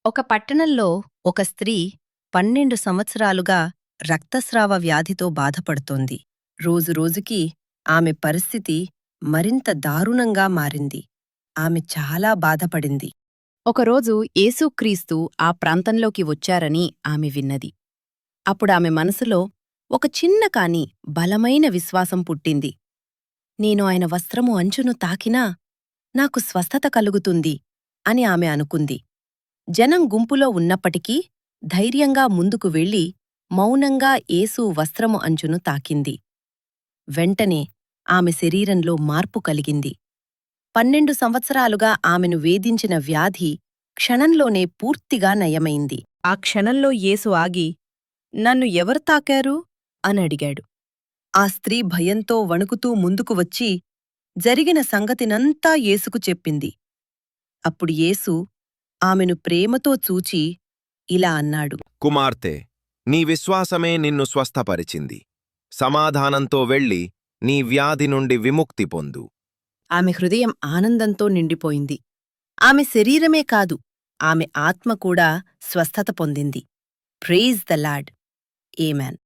ఒక పట్టణంలో ఒక స్త్రీ 12 సంవత్సరాలుగా రక్తస్రావ వ్యాధితో బాధపడుతోంది. రోజురోజుకీ ఆమె పరిస్థితి మరింత దారుణంగా మారింది. ఆమె చాలా బాధపడింది. ఒకరోజు యేసుక్రీస్తు ఆ ప్రాంతంలోకి వచ్చారని ఆమె విన్నది. అప్పుడామె మనసులో ఒక చిన్న కాని బలమైన విశ్వాసం పుట్టింది. నేను ఆయన వస్త్రము అంచును తాకినా నాకు స్వస్థత కలుగుతుంది అని ఆమె అనుకుంది. జనం గుంపులో ఉన్నప్పటికీ ధైర్యంగా ముందుకు వెళ్లి మౌనంగా యేసు వస్త్రము అంచును తాకింది. వెంటనే ఆమె శరీరంలో మార్పు కలిగింది. 12 సంవత్సరాలుగా ఆమెను వేధించిన వ్యాధి క్షణంలోనే పూర్తిగా నయమైంది. ఆ క్షణంలో యేసు ఆగి, "నన్ను ఎవరు తాకారు?" అనడిగాడు. ఆ స్త్రీ భయంతో వణుకుతూ ముందుకు వచ్చి జరిగిన సంగతినంతా యేసుకు చెప్పింది. అప్పుడు యేసు ఆమెను ప్రేమతో చూచి ఇలా అన్నాడు. కుమార్తె, నీ విశ్వాసమే నిన్ను స్వస్థపరిచింది. సమాధానంతో వెళ్ళి నీ వ్యాధి నుండి విముక్తి పొందు. ఆమె హృదయం ఆనందంతో నిండిపోయింది. ఆమె శరీరమే కాదు, ఆమె ఆత్మ కూడా స్వస్థత పొందింది. Praise the Lord. ఆమేన్.